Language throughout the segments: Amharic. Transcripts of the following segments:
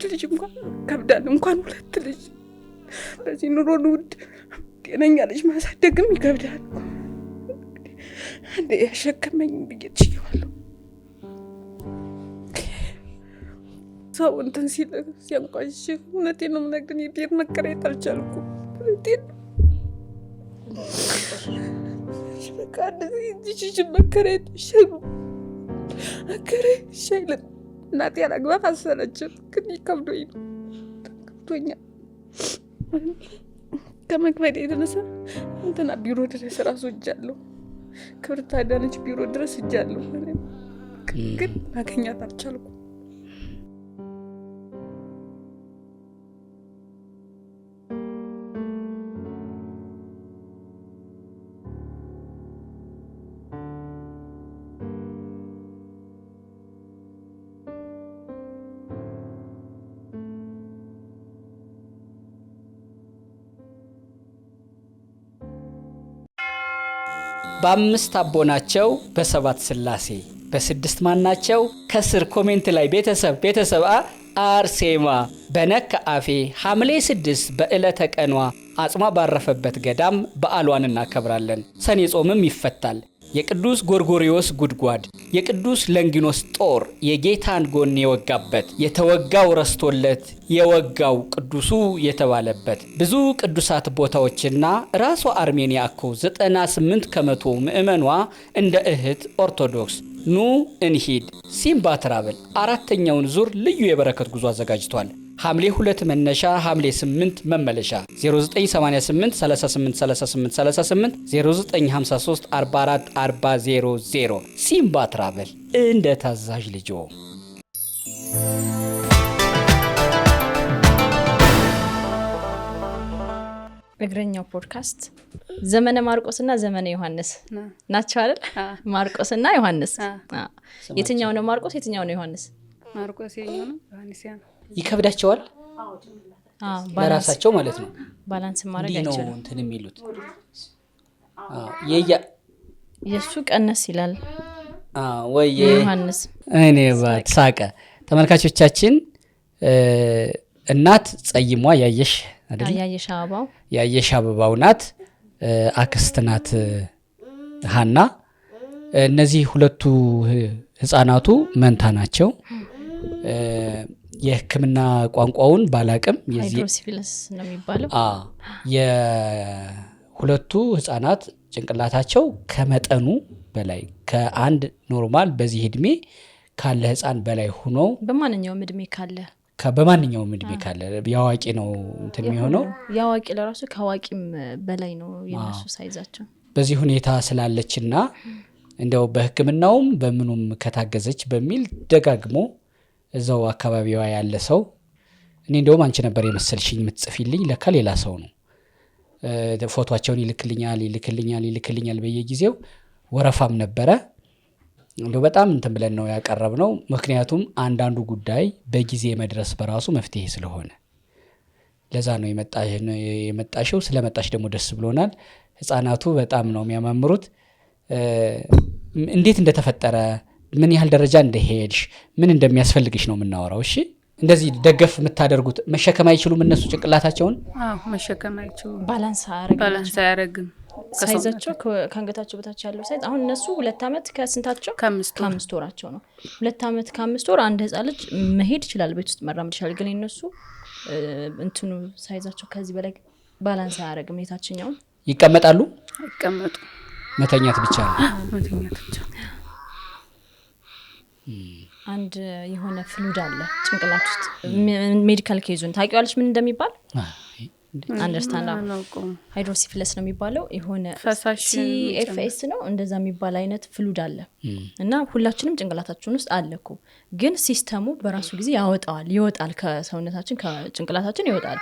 ልጅ እንኳን ከብዳል እንኳን ሁለት ልጅ በዚህ ኑሮ ውድ ጤነኛ ልጅ ማሳደግም ይከብዳል። እንዴ ያሸከመኝ ብዬችዋለሁ። ሰው እንትን ሲያንቋሽ እውነቴን ነው የምነግርህ የቤት መከራየት አልቻልኩም። እውነቴን በቃ እንደዚህ መከራየት ይሻላል። እናቴ ያላግባብ አሰለችን ግን ከብዶኛል። ከመክበድ የተነሳ እንትና ቢሮ ድረስ ራሱ እጃለሁ። ክብርት አዳነች ቢሮ ድረስ እጃለሁ። ግን ማገኛት አልቻልኩም። በአምስት አቦናቸው በሰባት ስላሴ በስድስት ማናቸው ከስር ኮሜንት ላይ ቤተሰብ አርሴማ በነካ አፌ ሐምሌ 6 በዕለተ ቀኗ አጽሟ ባረፈበት ገዳም በዓሏን እናከብራለን። ሰኔ ጾምም ይፈታል። የቅዱስ ጎርጎሪዮስ ጉድጓድ የቅዱስ ለንጊኖስ ጦር የጌታን ጎን የወጋበት የተወጋው ረስቶለት የወጋው ቅዱሱ የተባለበት ብዙ ቅዱሳት ቦታዎችና ራሷ አርሜኒያ እኮ 98% ምዕመኗ እንደ እህት ኦርቶዶክስ ኑ እንሂድ ሲምባ ትራቨል አራተኛውን ዙር ልዩ የበረከት ጉዞ አዘጋጅቷል። ሐምሌ 2 መነሻ ሐምሌ 8 መመለሻ 0988 38 38 38 0953 44 400 ሲምባ ትራቨል እንደ ታዛዥ ልጆ። እግረኛው ፖድካስት ዘመነ ማርቆስና ዘመነ ዮሐንስ ናቸው አይደል? ማርቆስና ዮሐንስ የትኛው ነው ማርቆስ የትኛው ነው ዮሐንስ? ማርቆስ የኛው ነው ዮሐንስ ያ ነው። ይከብዳቸዋል በራሳቸው ማለት ነው። ባላንስ ማድረግ አይችልም ነው እንትን የሚሉት። የሱ ቀነስ ይላል ወይ ዮሐንስ እኔ ባትሳቀ። ተመልካቾቻችን እናት ጸይሟ ያየሽ አይደል? ያየሽ አበባው ናት። አክስት ናት ሀና። እነዚህ ሁለቱ ህፃናቱ መንታ ናቸው። የህክምና ቋንቋውን ባላቅም ሃይድሮሲፊለስ ነው የሚባለው። የሁለቱ ህፃናት ጭንቅላታቸው ከመጠኑ በላይ ከአንድ ኖርማል በዚህ እድሜ ካለ ህፃን በላይ ሆኖ በማንኛውም እድሜ ካለ ያዋቂ ነው እንትን የሚሆነው። ያዋቂ ለራሱ ከዋቂም በላይ ነው የነሱ ሳይዛቸው። በዚህ ሁኔታ ስላለችና እንደው በህክምናውም በምኑም ከታገዘች በሚል ደጋግሞ እዛው አካባቢዋ ያለ ሰው እኔ እንደውም አንቺ ነበር የመሰልሽኝ የምትጽፊልኝ ለካ ሌላ ሰው ነው። ፎቶአቸውን ይልክልኛል በየጊዜው ወረፋም ነበረ። እንደው በጣም እንትን ብለን ነው ያቀረብነው። ምክንያቱም አንዳንዱ ጉዳይ በጊዜ መድረስ በራሱ መፍትሄ ስለሆነ ለዛ ነው የመጣሽው። ስለመጣሽ ደግሞ ደስ ብሎናል። ህፃናቱ በጣም ነው የሚያማምሩት። እንዴት እንደተፈጠረ ምን ያህል ደረጃ እንደሄድሽ ምን እንደሚያስፈልግሽ ነው የምናወራው። እሺ እንደዚህ ደገፍ የምታደርጉት መሸከም አይችሉም እነሱ ጭንቅላታቸውን? መሸከም አይችሉም። ባላንስ አያረግም። ሳይዛቸው ከአንገታቸው በታች ያለው ሳይዝ አሁን እነሱ 2 ዓመት ከስንታቸው ከ5 ወራቸው ነው። 2 ዓመት ከ5 ወር አንድ ህፃን ልጅ መሄድ ይችላል፣ ቤት ውስጥ መራመድ ይችላል። ግን እነሱ እንትኑ ሳይዛቸው ከዚህ በላይ ባላንስ አያረግም። የታችኛው ይቀመጣሉ። መተኛት ብቻ ነው። አንድ የሆነ ፍሉድ አለ ጭንቅላት ውስጥ። ሜዲካል ኬዙን ታውቂዋለሽ ምን እንደሚባል? አንደርስታንድ ሃይድሮሲፊለስ ነው የሚባለው። የሆነ ሲኤፍኤስ ነው እንደዛ የሚባል አይነት ፍሉድ አለ እና ሁላችንም ጭንቅላታችን ውስጥ አለኩ። ግን ሲስተሙ በራሱ ጊዜ ይወጣል ከሰውነታችን ከጭንቅላታችን ይወጣል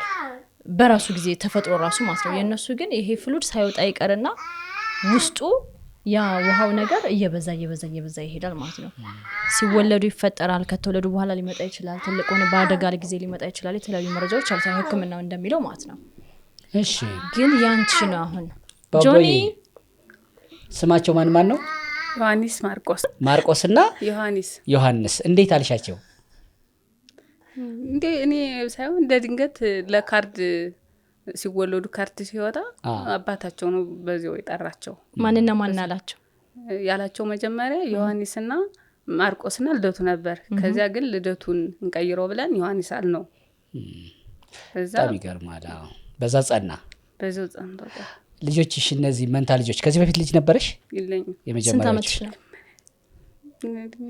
በራሱ ጊዜ ተፈጥሮ ራሱ ማለት ነው። የነሱ ግን ይሄ ፍሉድ ሳይወጣ ይቀርና ውስጡ ያ ውሃው ነገር እየበዛ ይሄዳል ማለት ነው። ሲወለዱ ይፈጠራል፣ ከተወለዱ በኋላ ሊመጣ ይችላል፣ ትልቅ ሆነ በአደጋ ጊዜ ሊመጣ ይችላል። የተለያዩ መረጃዎች አሉ ህክምናው እንደሚለው ማለት ነው። እሺ ግን ያንቺ ነው አሁን ጆኒ ስማቸው ማን ነው? ዮሐንስ ማርቆስና ዮሐንስ እንዴት አልሻቸው? እንዴ እኔ ሳይሆን እንደ ድንገት ለካርድ ሲወለዱ ካርድ ሲወጣ አባታቸው ነው በዚያው የጠራቸው። ማንና ማን አላቸው ያላቸው? መጀመሪያ ዮሐንስና ማርቆስና ልደቱ ነበር። ከዚያ ግን ልደቱን እንቀይረው ብለን ዮሐንስ አልነው። በጣም ይገርማል። በዛ ጸና። በዛው ጸና። ልጆችሽ እነዚህ መንታ ልጆች ከዚህ በፊት ልጅ ነበረሽ? የለኝም። ስንት ዓመትሽ ነው?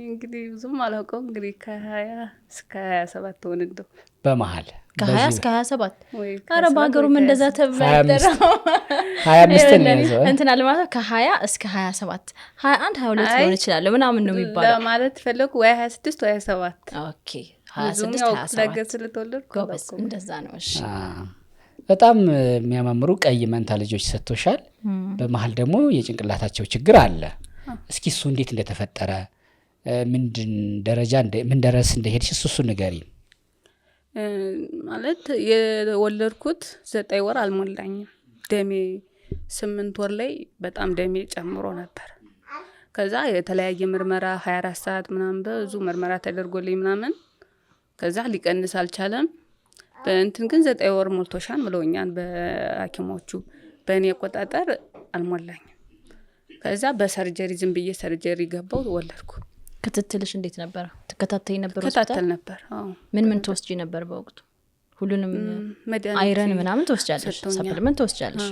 እንግዲህ ብዙም አላውቀውም። እንግዲህ ከ20 እስከ 27 ሆነ እንደው በመሃል ከ20 እስከ 27 ኧረ በሀገሩም እንደዛ ተብሎ አይደረም። 25 ነው ያዘው እንትን አለማለት ከ20 እስከ 27 21 22 ሊሆን ይችላል ምናምን ነው የሚባለው ለማለት ፈለኩ። ወይ 26 ወይ 27። ኦኬ 26 27 ስለተወለድኩ ጎበዝ እንደዛ ነው። እሺ በጣም የሚያማምሩ ቀይ መንታ ልጆች ሰጥቶሻል። በመሃል ደግሞ የጭንቅላታቸው ችግር አለ። እስኪ እሱ እንዴት እንደተፈጠረ ምንድን ደረጃ ምን ድረስ እንደሄድሽ እሱ ንገሪኝ። ማለት የወለድኩት 9 ወር አልሞላኝም። ደሜ 8 ወር ላይ በጣም ደሜ ጨምሮ ነበር። ከዛ የተለያየ ምርመራ 24 ሰዓት ምናምን ብዙ ምርመራ ተደርጎልኝ ምናምን ከዛ ሊቀንስ አልቻለም። በእንትን ግን 9 ወር ሞልቶሻል ብለውኛል በሐኪሞቹ። በእኔ አቆጣጠር አልሞላኝም። ከዛ በሰርጀሪ ዝም ብዬ ሰርጀሪ ገባው ወለድኩ። ክትትልሽ እንዴት ነበር? ተከታታይ ነበር? ተከታተል ነበር። አዎ። ምን ተወስጂ ነበር በወቅቱ? ሁሉንም አይረን ምናምን ተወስጃለሽ? ሰፕሊመንት ተወስጃለሽ?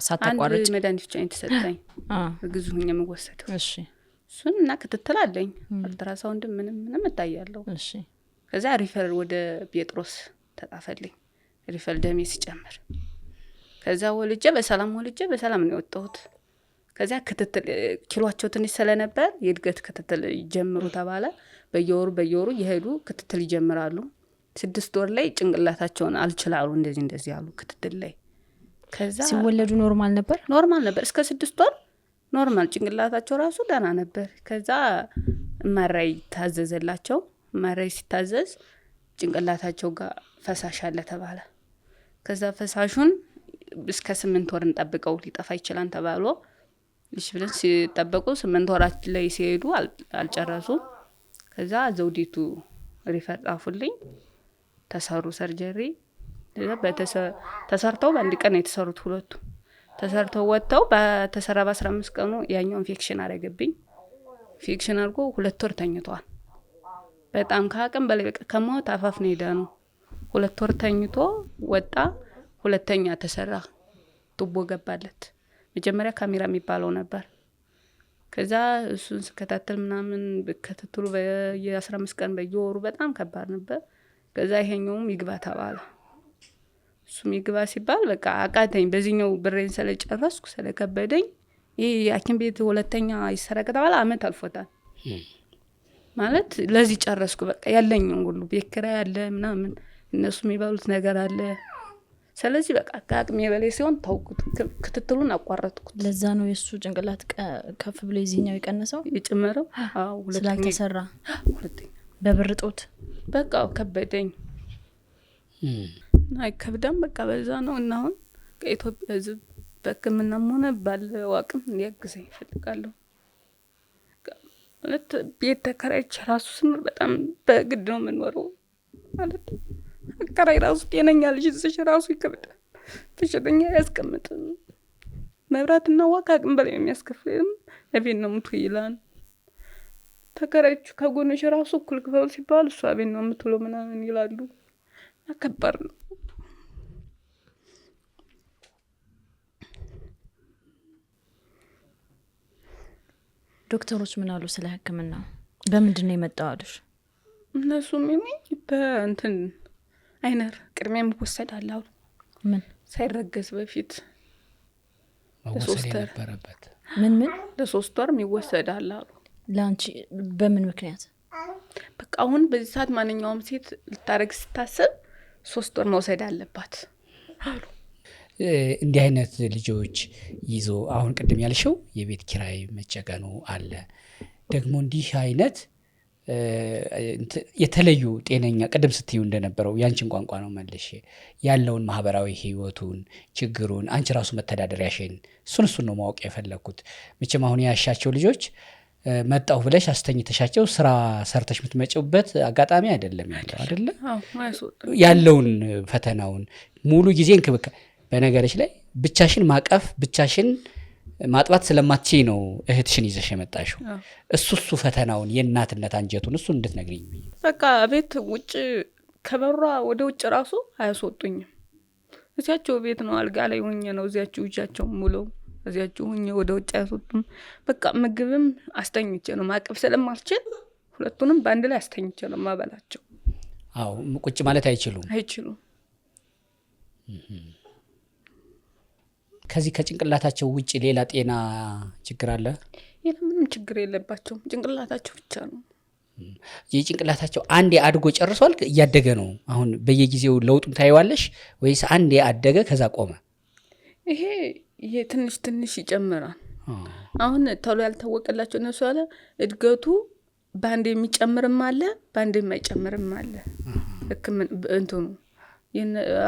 ሳታቋርጭ? አንድ መድኃኒት ብቻ ተሰጠኝ። እርጉዝ ሆኜ የምወሰደው። እሺ። እሱን እና ክትትል አለኝ። አልትራሳውንድ ምንም እታያለሁ። እሺ። ከዛ ሪፈር ወደ ጴጥሮስ ተጣፈልኝ። ሪፈር ደሜ ሲጨምር ከዛ ወልጄ በሰላም ነው የወጣሁት። ከዛ ክትትል ኪሎአቸው ትንሽ ስለነበር የእድገት ክትትል ይጀምሩ ተባለ። በየወሩ ይሄዱ ክትትል ይጀምራሉ። 6 ወር ላይ ጭንቅላታቸውን አልችላሉ እንደዚህ ያሉ ክትትል ላይ። ከዛ ሲወለዱ ኖርማል ነበር እስከ 6 ወር ኖርማል ጭንቅላታቸው ራሱ ደህና ነበር። ከዛ ማራይ ታዘዘላቸው። ማራይ ሲታዘዝ ጭንቅላታቸው ጋር ፈሳሽ አለ ተባለ። ከዛ ፈሳሹን እስከ 8 ወር እንጠብቀው ሊጠፋ ይችላል ተባሎ እሺ ብለን ሲጠበቁ 8 ወራት ላይ ሲሄዱ አልጨረሱ። ከዛ ዘውዲቱ ሪፈር ጣፉልኝ። ተሰሩ ሰርጀሪ። ተሰርተው በአንድ ቀን የተሰሩት ሁለቱ ተሰርተው ወጥተው በተሰራ በ15 ቀኑ ያኛው ኢንፌክሽን አደረገብኝ። ኢንፌክሽን አድርጎ 2 ወር ተኝቷል። በጣም ከአቅም በላይ በቃ ከሞት አፋፍ ነው ሄዳኑ። 2 ወር ተኝቶ ወጣ። ሁለተኛ ተሰራ። ቱቦ ገባለት። መጀመሪያ ካሜራ የሚባለው ነበር። ከዛ እሱን ስከታተል ምናምን በከተትሉ በየ15 ቀን በየወሩ በጣም ከባድ ነበር። ከዛ ይሄኛውም ይግባ ተባለ። እሱም ይግባ ሲባል በቃ አቃተኝ። በዚህኛው ብሬን ስለጨረስኩ ስለከበደኝ ይሄ ሐኪም ቤት ሁለተኛ ይሰረቅ ተባለ። አመት አልፎታል ማለት ለዚህ ጨረስኩ። በቃ ያለኝን ሁሉ ቤት ኪራይ አለ ምናምን እነሱ የሚባሉት ነገር አለ። ስለዚህ በቃ ከአቅሜ በላይ ሲሆን ተውኩት። ክትትሉን አቋረጥኩት። ለዛ ነው የሱ ጭንቅላት ከፍ ብሎ የዚህኛው የቀነሰው የጨመረው። አዎ ስላልተሰራ ሁለተኛ በብርጦት በቃ ከበደኝ። አይ ከብዳም በቃ በዛ ነው። እና አሁን ከኢትዮጵያ ሕዝብ በሕክምናም ሆነ ባለው አቅም እንዲያግዘኝ እፈልጋለሁ። ማለት ቤት ተከራይቼ ራሱ ስኖር በጣም በግድ ነው የምኖረው። ማለት አከራይ ራሱ ጤነኛ ልጅ እዚህ ራሱ ይከብዳል። በሽተኛ አያስቀምጥም። መብራትና ውሃ ከአቅም በላይ የሚያስከፍልም ለቤት ነው የምትውይ ይላል። ተከራዮቹ ከጎንሽ ራሱ እኩል ክፈሉ ሲባል እሷ ቤት ነው የምትውለው ምናምን ይላሉ። ከባድ ነው። ዶክተሮች ምን አሉ ስለ ህክምና? በምንድን ነው የመጣው አሉሽ? እነሱ ምን በእንትን አይነር ቅድሚያ ይወሰዳል አሉ። ምን ሳይረገዝ በፊት መወሰድ የነበረበት ምን ለ3 ወር ይወሰዳል አሉ። ለአንቺ በምን ምክንያት? በቃ አሁን በዚህ ሰዓት ማንኛውም ሴት ልታረግ ስታስብ 3 ወር መውሰድ አለባት አሉ። እንዲህ አይነት ልጆች ይዞ አሁን ቅድም ያልሽው የቤት ኪራይ መጨቀኑ አለ። ደግሞ እንዲህ አይነት የተለዩ ጤነኛ ቅድም ስትዩ እንደነበረው ያንቺን ቋንቋ ነው መልሽ ያለውን ማህበራዊ ህይወቱን ችግሩን አንቺ ራሱ መተዳደሪያሽን እሱን ነው ማወቅ የፈለኩት። መቼም አሁን ያሻቸው ልጆች መጣሁ ብለሽ አስተኝተሻቸው ስራ ሰርተሽ የምትመጪበት አጋጣሚ አይደለም ያለው አይደለ? ያለውን ፈተናውን ሙሉ ጊዜ እንክብካቤ በነገርሽ ላይ ብቻሽን ማቀፍ ብቻሽን ማጥባት ስለማትችይ ነው እህትሽን ይዘሽ የመጣሽው። እሱ ፈተናውን የእናትነት አንጀቱን እሱ እንድትነግሪኝ። በቃ ቤት ውጭ ከበሯ ወደ ውጭ ራሱ አያስወጡኝም። እዚያቸው ቤት ነው አልጋ ላይ ሆኜ ነው እዚያቸው ይዣቸው ሙሉ እዚያቸው ሆኜ ወደ ውጭ አያስወጡም። በቃ ምግብም አስተኝቼ ነው ማቀፍ ስለማልችል ሁለቱንም በአንድ ላይ አስተኝቼ ነው ማበላቸው። አዎ ቁጭ ማለት አይችሉም። ከዚህ ከጭንቅላታቸው ውጭ ሌላ ጤና ችግር አለ? ምንም ችግር የለባቸውም። ጭንቅላታቸው ብቻ ነው። የጭንቅላታቸው አንዴ አድጎ ጨርሷል? እያደገ ነው አሁን በየጊዜው ለውጡን ታይዋለሽ ወይስ አንዴ አደገ ከዛ ቆመ? ይሄ ትንሽ ትንሽ ይጨምራል። አሁን ተሎ ያልታወቀላቸው እነሱ አለ እድገቱ ባንዴ የሚጨምርም አለ ባንዴ የማይጨምርም አለ። ህክምና እንትኑ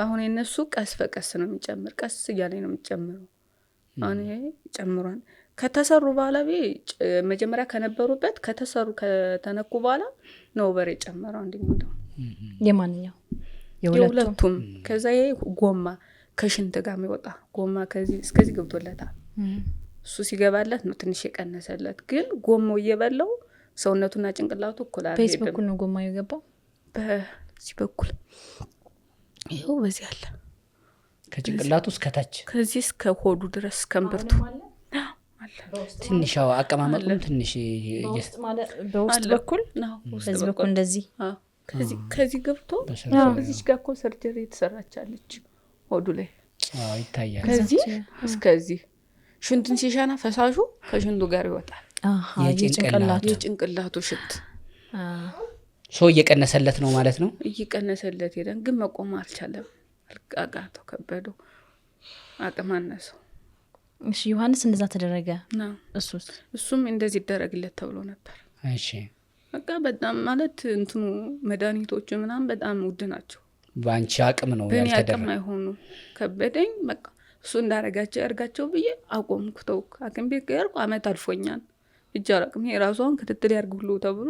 አሁን የነሱ ቀስ በቀስ ነው የሚጨምር፣ ቀስ እያለ ነው የሚጨምረው። አሁን ይሄ ጨምሯል። ከተሰሩ በኋላ መጀመሪያ ከነበሩበት ከተነኩ በኋላ ነው በር የጨመረው። እንደምንለው የማንኛው የሁለቱም። ከዛ ይሄ ጎማ ከሽንት ጋር የሚወጣ ጎማ ከዚህ እስከዚህ ገብቶለታል። እሱ ሲገባለት ነው ትንሽ የቀነሰለት። ግን ጎማው እየበላው ሰውነቱና ጭንቅላቱ እኩል አይደለም። በዚህ በኩል ነው ጎማው የገባው። በዚህ በኩል ይሄው በዚህ አለ ከጭንቅላቱ እስከ ታች ከዚህ እስከ ሆዱ ድረስ ከንብርቱ አለ። ትንሽው አቀማመጡም ትንሽ በውስጥ በኩል ነው። በዚህ በኩል እንደዚህ ከዚህ ገብቶ እዚህ ጋር እኮ ሰርጀሪ የተሰራቻለች ሆዱ ላይ ይታያል። ከዚህ እስከዚህ ሽንቱን ሲሻና ፈሳሹ ከሽንቱ ጋር ይወጣል። የጭንቅላቱ ሽንት ሰው እየቀነሰለት ነው ማለት ነው። እየቀነሰለት ሄደን ግን መቆም አልቻለም። አቃተው፣ ከበደው፣ አቅም አነሰው። እሺ ዮሐንስ እንደዛ ተደረገ ነው። እሱም እንደዚህ ይደረግለት ተብሎ ነበር። እሺ በቃ በጣም ማለት እንትኑ መድኃኒቶቹ ምናምን በጣም ውድ ናቸው። ባንቺ አቅም ነው ያልተደረገ። አቅም አይሆኑ ከበደኝ። በቃ እሱ እንዳረጋቸው ያርጋቸው ብዬ አቆምኩ፣ ተውኩ። ሐኪም ቤት ጋርኩ አመት አልፎኛል። እጅ አላቅም። የራሷን ክትትል ያርጉሉ ተብሎ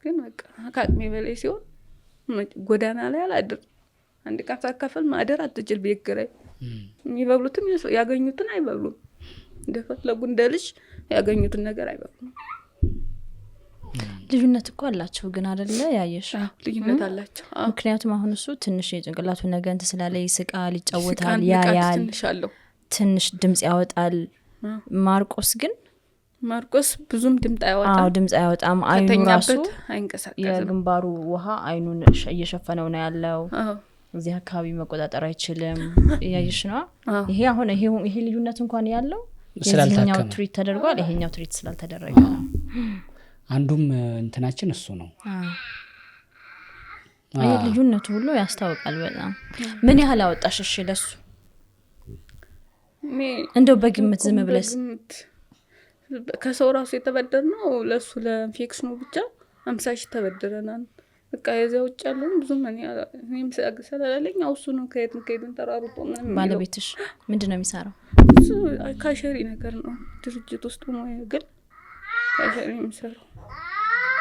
ግን በቃ ከአቅሜ በላይ ሲሆን ጎዳና ላይ አላድር። አንድ ቀን ሳካፈል ማደር አትችል። ቤት ኪራይ የሚበሉትም ያገኙትን አይበሉም። እንደፈለጉ እንደ ልጅ ያገኙትን ነገር አይበሉም። ልዩነት እኮ አላቸው ግን አይደለ? ያየሽ ልዩነት አላቸው። ምክንያቱም አሁን እሱ ትንሽ የጭንቅላቱ ነገር እንትን ስላለ ይስቃል፣ ይጫወታል፣ ያያል፣ ትንሽ ድምጽ ያወጣል። ማርቆስ ብዙም ድምጽ ያወጣል። ድምጽ ያወጣም። አይኑ ራሱ አይንቀሳቀስም። የግንባሩ ውሃ አይኑን እየሸፈነው ነው ያለው። እዚህ አካባቢ መቆጣጠር አይችልም። ያየሽ ነው። ይሄ አሁን ይሄ ልዩነት እንኳን ያለው የዚህኛው ትሪት ተደርጓል፣ ይሄኛው ትሪት ስላልተደረገ ነው። አንዱም እንትናችን እሱ ነው። ይሄ ልዩነቱ ሁሉ ያስታውቃል በጣም። ምን ያህል አወጣሽ? እሺ ለሱ እንደው በግምት ዝም ብለስ ከሰው ራሱ የተበደርነው ለሱ ለኢንፌክሽኑ ብቻ 50 ሺህ ተበደረናል። በቃ የዚያ ውጭ ያለውን ብዙም እኔም ስለሌለኝ እሱ ነው ከየትን ተራሩጦ ምንም። ባለቤትሽ ምንድነው የሚሰራው? ካሸሪ ነገር ነው ድርጅት ውስጥ ነው ግን ካሸሪ የሚሰራው።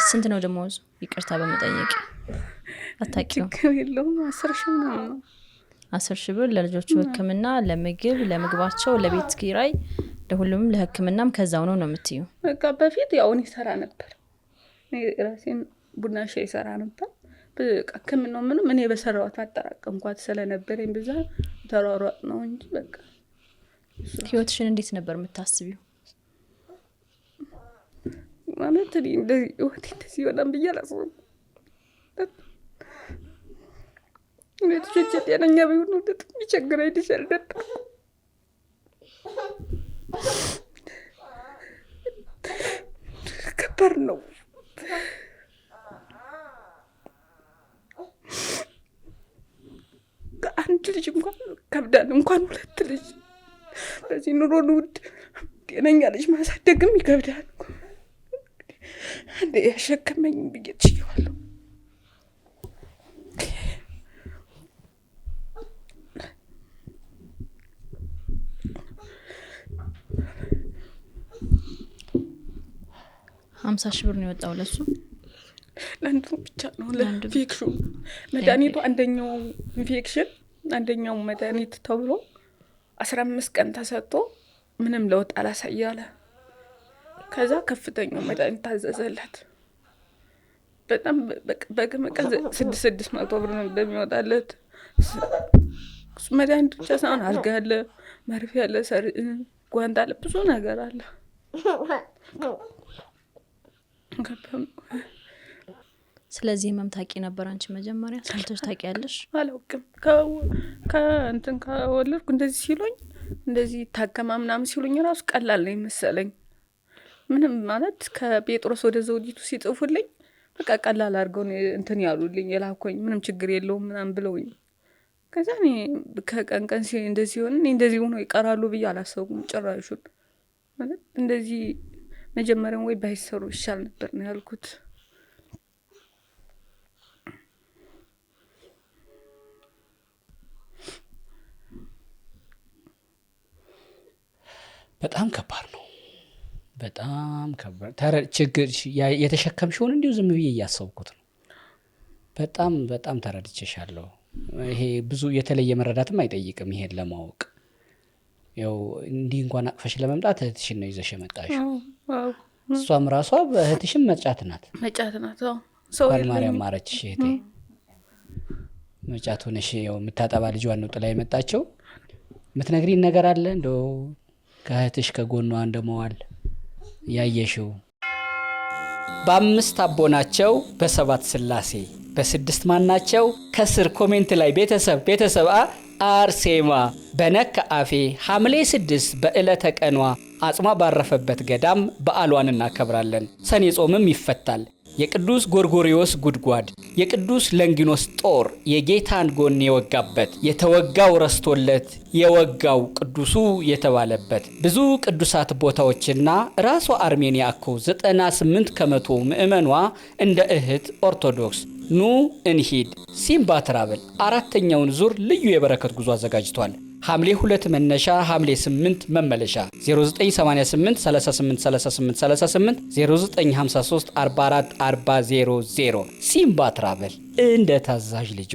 ስንት ነው ደሞዙ? ይቅርታ በመጠየቅ አታውቂው? ችግር የለውም። 10 ሺህ ነው። 10 ሺህ ብር ለልጆቹ ሕክምና፣ ለምግብ፣ ለምግባቸው፣ ለቤት ኪራይ፣ ለሁሉም ለሕክምናም ከዛው ነው የምትዩ? በቃ በፊት ያው እኔ ሰራ ነበር። እኔ ራሴን ቡና ሻይ ሰራ ነበር። በቃ ሕክምናው ምንም እኔ በሰራዋት አጠራቀምኳት ስለነበረኝ ብዛ ተሯሯጥ ነው እንጂ በቃ። ህይወትሽን እንዴት ነበር የምታስቢው? ማለት እንደዚህ ወጥ እንደዚህ ወጣም ብያለሁ። ልጆቼ ጤነኛ ቢሆኑ የሚቸግረኝ ይችላል ነበር። ከባድ ነው። አንድ ልጅ እንኳን ከብዳል፣ እንኳን 2 ልጅ በዚህ ኑሮ ውድ ጤነኛ ልጅ ማሳደግም ይከብዳል። አንዴ ያሸከመኝ ብዬ ትችዋለሁ። 50,000 ብር ነው የወጣው ለሱ ለአንዱ ብቻ ነው ለኢንፌክሽኑ መድኃኒቱ አንደኛው ኢንፌክሽን አንደኛው መድኃኒት ተብሎ 15 ቀን ተሰጥቶ ምንም ለውጥ አላሳያለ ከዛ ከፍተኛው መድኃኒት ታዘዘለት በጣም በቀን 600 ብር ነው እንደሚወጣለት መድኃኒት ብቻ ሳይሆን አልጋ አለ መርፌ አለ ጓንት አለ ብዙ ነገር አለ ስለዚህ መምታቂ ነበር አንቺ መጀመሪያ ሰምተሽ ታውቂያለሽ አላውቅም ከእንትን ከወለድኩ እንደዚህ ሲሉኝ እንደዚህ ታከማ ምናምን ሲሉኝ ራሱ ቀላል ነው መሰለኝ ምንም ማለት ከጴጥሮስ ወደ ዘውዲቱ ሲጽፉልኝ በቃ ቀላል አድርገው እንትን ያሉልኝ የላኮኝ ምንም ችግር የለውም ምናምን ብለውኝ ከዛ እኔ ከቀንቀን እንደዚህ ሆነ እንደዚህ ሆኖ ይቀራሉ ብዬ አላሰብኩም ጭራሹን ማለት እንደዚህ መጀመሪያው ወይ ባይሰሩ ይሻል ነበር ነው ያልኩት በጣም ከባድ ነው በጣም ከባድ ችግር የተሸከምሽውን እንዲሁ ዝም ብዬ እያሰብኩት ነው በጣም በጣም ተረድቼሻለሁ ይሄ ብዙ የተለየ መረዳትም አይጠይቅም ይሄን ለማወቅ ያው እንዲህ እንኳን አቅፈሽ ለመምጣት እህትሽን ነው ይዘሽ መጣሽው እሷም ራሷ እህትሽም መጫት ናት ሰው ማርያም ማረችሽ እህቴ መጫት ሆነሽ ያው የምታጠባ ልጇን ነው ጥላ የመጣችው የምትነግሪን ነገር አለ እንደው ከእህትሽ ከጎኗ እንደመዋል ያየሽው በ5 አቦናቸው በ7 ስላሴ በ6 ማናቸው ከስር ኮሜንት ላይ ቤተሰብ አርሴማ በነካ አፌ ሐምሌ 6 በዕለተ ቀኗ አጽሟ ባረፈበት ገዳም በዓሏን እናከብራለን ሰኔ ጾምም ይፈታል የቅዱስ ጎርጎሪዮስ ጉድጓድ የቅዱስ ለንጊኖስ ጦር የጌታን ጎን የወጋበት የተወጋው ረስቶለት የወጋው ቅዱሱ የተባለበት ብዙ ቅዱሳት ቦታዎችና ራሷ አርሜኒያ እኮ 98% ምእመኗ እንደ እህት ኦርቶዶክስ ኑ እንሂድ ሲምባ ትራቨል 4ኛውን ዙር ልዩ የበረከት ጉዞ አዘጋጅቷል ሐምሌ 2 መነሻ ሐምሌ 8 መመለሻ 0988 38 38 38 0953 44 400 ሲምባ ትራቨል እንደ ታዛዥ ልጆ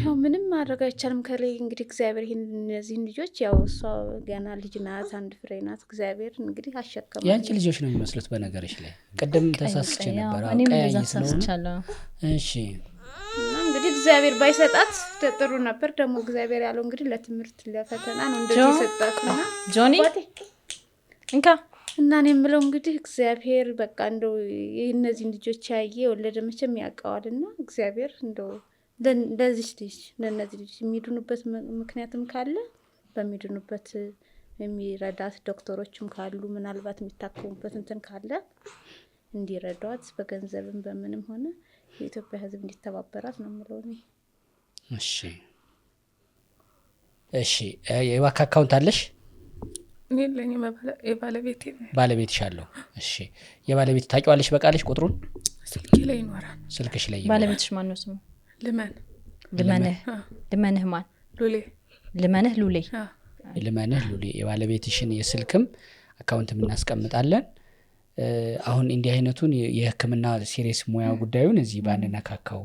ያው ምንም ማድረግ አይቻልም ከላይ እንግዲህ እግዚአብሔር እነዚህን ልጆች ያው እሷ ገና ልጅ ናት አንድ ፍሬ ናት እግዚአብሔር እንግዲህ አሸከመ ያንቺ ልጆች ነው የሚመስሉት በነገርሽ ላይ ቀደም ተሳስቼ ነበር ቀያይ ስለሆነ እሺ እና እንግዲህ እግዚአብሔር ባይሰጣት ጥሩ ነበር ደግሞ እግዚአብሔር ያለው እንግዲህ ለትምህርት ለፈተና ነው እንደዚህ ሰጣትና ጆኒ እንካ እና እኔ የምለው እንግዲህ እግዚአብሔር በቃ እንደው እነዚህን ልጆች ያየ ወለደ መቼም ያውቀዋልና እግዚአብሔር እንደው ለዚህ ልጅ ለነዚህ ልጅ የሚድኑበት ምክንያትም ካለ በሚድኑበት የሚረዳት ዶክተሮችም ካሉ ምናልባት የሚታከሙበት እንትን ካለ እንዲረዷት በገንዘብም በምንም ሆነ የኢትዮጵያ ሕዝብ እንዲተባበራት ነው የምለው እኔ። እሺ የባንክ አካውንት አለሽ? እኔ ለኔ ባለቤትሽ አለው። እሺ የባለቤት ታውቂዋለሽ በቃልሽ ቁጥሩን? ስልኬ ላይ ይኖራል። ስልክሽ ላይ ባለቤትሽ ማን ነው ስሙ? ልመንህ ማን? ልመንህ ሉሌ የባለቤትሽን የስልክም አካውንትም እናስቀምጣለን። አሁን እንዲህ አይነቱን የህክምና ሲሪየስ ሙያ ጉዳዩን እዚህ ባንነካካው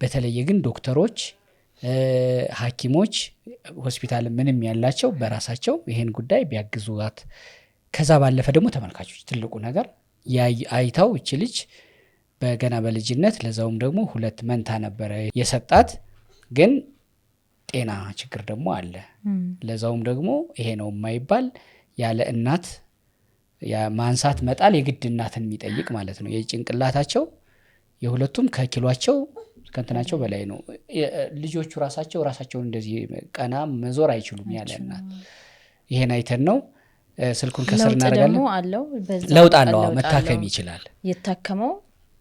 በተለየ ግን ዶክተሮች ሐኪሞች ሆስፒታል ምንም ያላቸው በራሳቸው ይሄን ጉዳይ ቢያግዙት ከዛ ባለፈ ደግሞ ተመልካቾች ትልቁ ነገር አይታው እቺ ልጅ በገና በልጅነት ለዛውም ደግሞ 2 መንታ ነበር የሰጣት ግን ጤና ችግር ደግሞ አለ ለዛውም ደግሞ ይሄ ነው የማይባል ያለ እናት ማንሳት መጣል የግድ እናትን የሚጠይቅ ማለት ነው የጭንቅላታቸው የሁለቱም ከኪሏቸው ከንተናቸው በላይ ነው ልጆቹ ራሳቸው እንደዚህ ቀና መዞር አይችሉም ያለ እናት ይሄን አይተን ነው ስልኩን ከስር እናደርጋለን ለውጥ አለው መታከም ይችላል የታከመው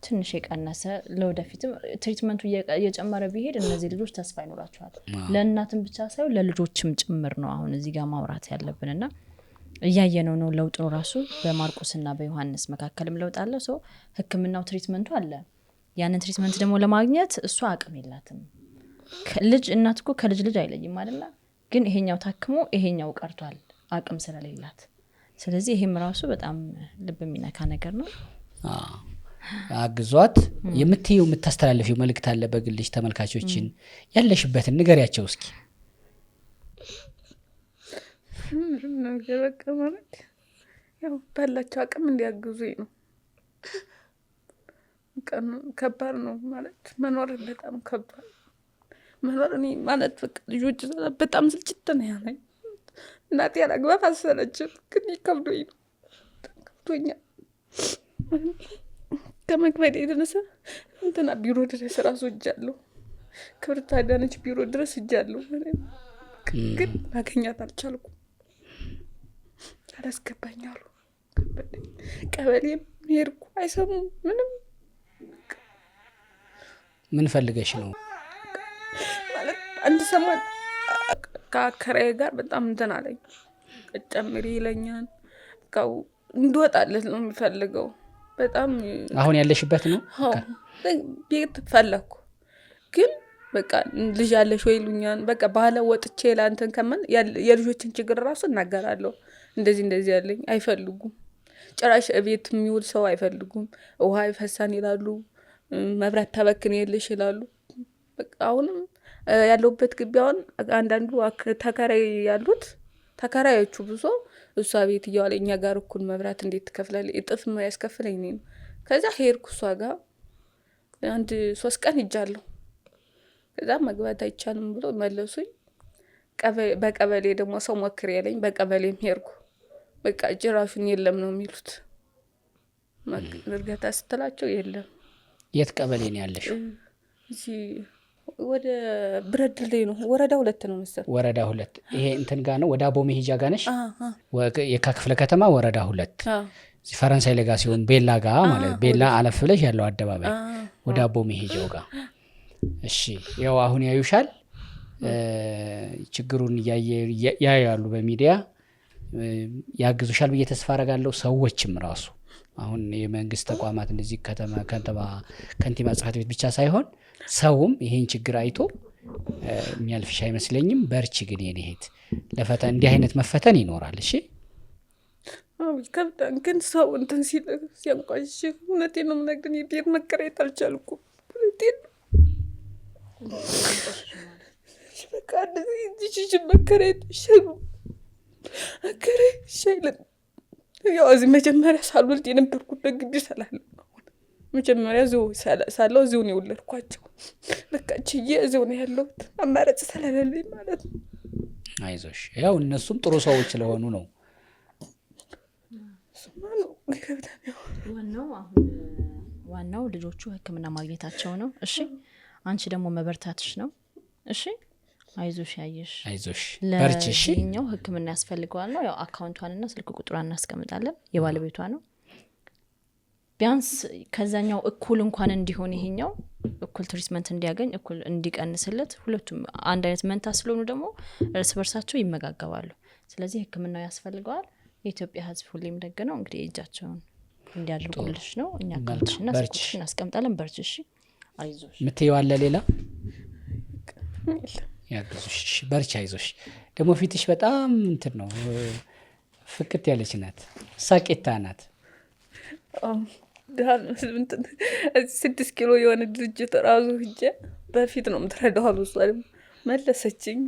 ትንሽ የቀነሰ ለወደፊትም ትሪትመንቱ እየጨመረ ቢሄድ እነዚህ ልጆች ተስፋ ይኖራቸዋል ለእናትም ብቻ ሳይሆን ለልጆችም ጭምር ነው አሁን እዚህ ጋር ማውራት ያለብንና እያየነው ነው ለውጥ ነው ራሱ በማርቆስና በዮሐንስ መካከልም ለውጥ አለ ሰው ህክምናው ትሪትመንቱ አለ ያንን ትሪትመንት ደግሞ ለማግኘት እሷ አቅም የላትም ልጅ እናት እኮ ከልጅ አይለይም አይደል ግን ይሄኛው ታክሞ ይሄኛው ቀርቷል አቅም ስለሌላት። ስለዚህ ይሄም ራሱ በጣም ልብ የሚነካ ነገር ነው። አግዟት። የምታስተላልፊው መልእክት አለ በግልሽ ተመልካቾችን ያለሽበትን ንገሪያቸው እስኪ። ነገር በቃ ማለት ያው ባላቸው አቅም እንዲያግዙኝ ነው። ከባድ ነው ማለት መኖር በጣም ከባድ መኖር። እኔ ማለት በቃ ልጆች በጣም ስልችት ነው ያለኝ። እናቴ ያላግባት አሰለችም፣ ግን ይከብዶኝ ነው ከብዶኛል። ከመግባዴ የተነሳ እንትና ቢሮ ድረስ ራሱ እጃለሁ፣ ክብርት አዳነች ቢሮ ድረስ እጃለሁ፣ ግን ማገኛት አልቻልኩም። አላስገባኝ አሉ። ቀበሌም ሄድኩ፣ አይሰሙም ምንም። ምን ፈልገሽ ነው ማለት አንድ ሰሞን ከአከራዬ ጋር በጣም እንትን አለኝ። ጨምሪ ይለኛል። በቃ እንድወጣለት ነው የሚፈልገው በጣም። አሁን ያለሽበት ነው? ቤት ፈለኩ፣ ግን በቃ ልጅ ያለሽ ወይ ይሉኛል። በቃ ባህለ ወጥቼ ላንተን ከመን የልጆችን ችግር ራሱ እናገራለሁ። እንደዚህ ያለኝ አይፈልጉም። ጭራሽ ቤት የሚውል ሰው አይፈልጉም። ውሃ ይፈሳን ይላሉ፣ መብራት ተበክን የለሽ ይላሉ። በቃ አሁንም ያለውበት ግቢ አሁን አንዳንዱ ተከራይ ያሉት ተከራዮቹ ብዙ እሷ ቤት እያዋለ እኛ ጋር እኩል መብራት እንዴት ትከፍላለች? እጥፍ ያስከፍለኝ ነው። ከዛ ሄድኩ እሷ ጋር 1-3 ቀን ሂጃለሁ። ከዛ መግባት አይቻልም ብሎ መለሱኝ። በቀበሌ ደግሞ ሰው ሞክር ያለኝ፣ በቀበሌም ሄድኩ። በቃ ጭራሹን የለም ነው የሚሉት። እርገታ ስትላቸው የለም። የት ቀበሌ ነው ያለሽ? እዚህ ወደ ብረድ ላይ ነው። ወረዳ 2 ነው መሰለኝ። ወረዳ 2 ይሄ እንትን ጋር ነው። ወደ አቦ መሄጃ ጋር ነሽ? የካ ክፍለ ከተማ ወረዳ 2 እዚህ ፈረንሳይ ለጋ ሲሆን ቤላ ጋር ማለት ቤላ አለፍ ብለሽ ያለው አደባባይ ወደ አቦ መሄጃው ጋር። እሺ ያው አሁን ያዩሻል፣ ችግሩን ያያሉ በሚዲያ ያግዙሻል ብዬ ተስፋ አደርጋለሁ። ሰዎችም ራሱ አሁን የመንግስት ተቋማት እንደዚህ ከንቲባ ጽሕፈት ቤት ብቻ ሳይሆን ሰውም ይሄን ችግር አይቶ የሚያልፍሽ አይመስለኝም። በርቺ ግን የኔ እህት፣ ለፈተና እንዲህ አይነት መፈተን ይኖራል። እሺ ከብዳን ግን ሰው እንትን ሲያንቋሽ እውነቴን ነው የምነግርህ። የቤት መከራየት አልቻልኩም። እውነቴን ነው በቃ እንደዚህ መከራየት ይሻሉ አከራይ ይሻለን። ያው እዚህ መጀመሪያ ሳልወልድ የነበርኩበት ግቢ ስላለ መጀመሪያ ሳለው እዚሁ ነው የወለድኳቸው። በቃ ችዬ እዚሁ ነው ያለሁት፣ አማራጭ ስለሌለኝ ማለት ነው። አይዞሽ፣ ያው እነሱም ጥሩ ሰዎች ስለሆኑ ነው። ዋናው ልጆቹ ሕክምና ማግኘታቸው ነው። እሺ አንቺ ደግሞ መበርታትሽ ነው። እሺ አይዞሽ፣ ያየሽ አይዞሽ፣ በርቺ። እሺ ለኛው ሕክምና ያስፈልገዋል ነው። ያው አካውንቷንና ስልክ ቁጥሯን እናስቀምጣለን። የባለቤቷ ነው። ቢያንስ ከዛኛው እኩል እንኳን እንዲሆን ይሄኛው እኩል ትሪትመንት እንዲያገኝ እኩል እንዲቀንስለት፣ ሁለቱም አንድ አይነት መንታ ስለሆኑ ደግሞ እርስ በርሳቸው ይመጋገባሉ። ስለዚህ ሕክምናው ያስፈልገዋል። የኢትዮጵያ ሕዝብ ሁሌም ደግ ነው። እንግዲህ እጃቸውን እንዲያድርጉልሽ ነው። እኛ አካውንትሽና ስልክሽን እናስቀምጣለን። በርቺ። እሺ አይዞሽ። ምትይው አለ ሌላ ያግዙሽ። በርቺ፣ አይዞሽ። ደግሞ ፊትሽ በጣም እንትን ነው፣ ፍክት ያለች ናት፣ ሳቄታ ናት። 6 ኪሎ የሆነ ድርጅት ራሱ ሂጄ በፊት ነው የምትረዳው አሉ። እሷ ደግሞ መለሰችኝ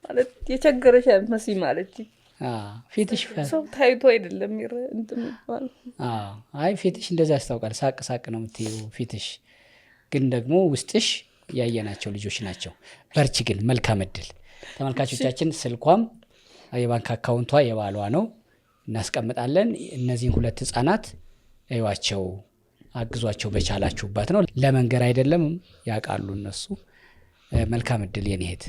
ማለት የቸገረሽ አትመስይም ማለችኝ። ፊትሽ ሰው ታይቶ አይደለም እንትን የሚባለው። አይ ፊትሽ እንደዛ ያስታውቃል። ሳቅ ሳቅ ነው የምትይው ፊትሽ፣ ግን ደግሞ ውስጥሽ ያየናቸው ልጆች ናቸው። በርቺ ግን መልካም እድል። ተመልካቾቻችን ስልኳም የባንክ አካውንቷ የባሏ ነው፣ እናስቀምጣለን። እነዚህን 2 ህጻናት እዩዋቸው፣ አግዟቸው በቻላችሁበት ነው። ለመንገር አይደለም፣ ያውቃሉ እነሱ። መልካም እድል የኔ እህት።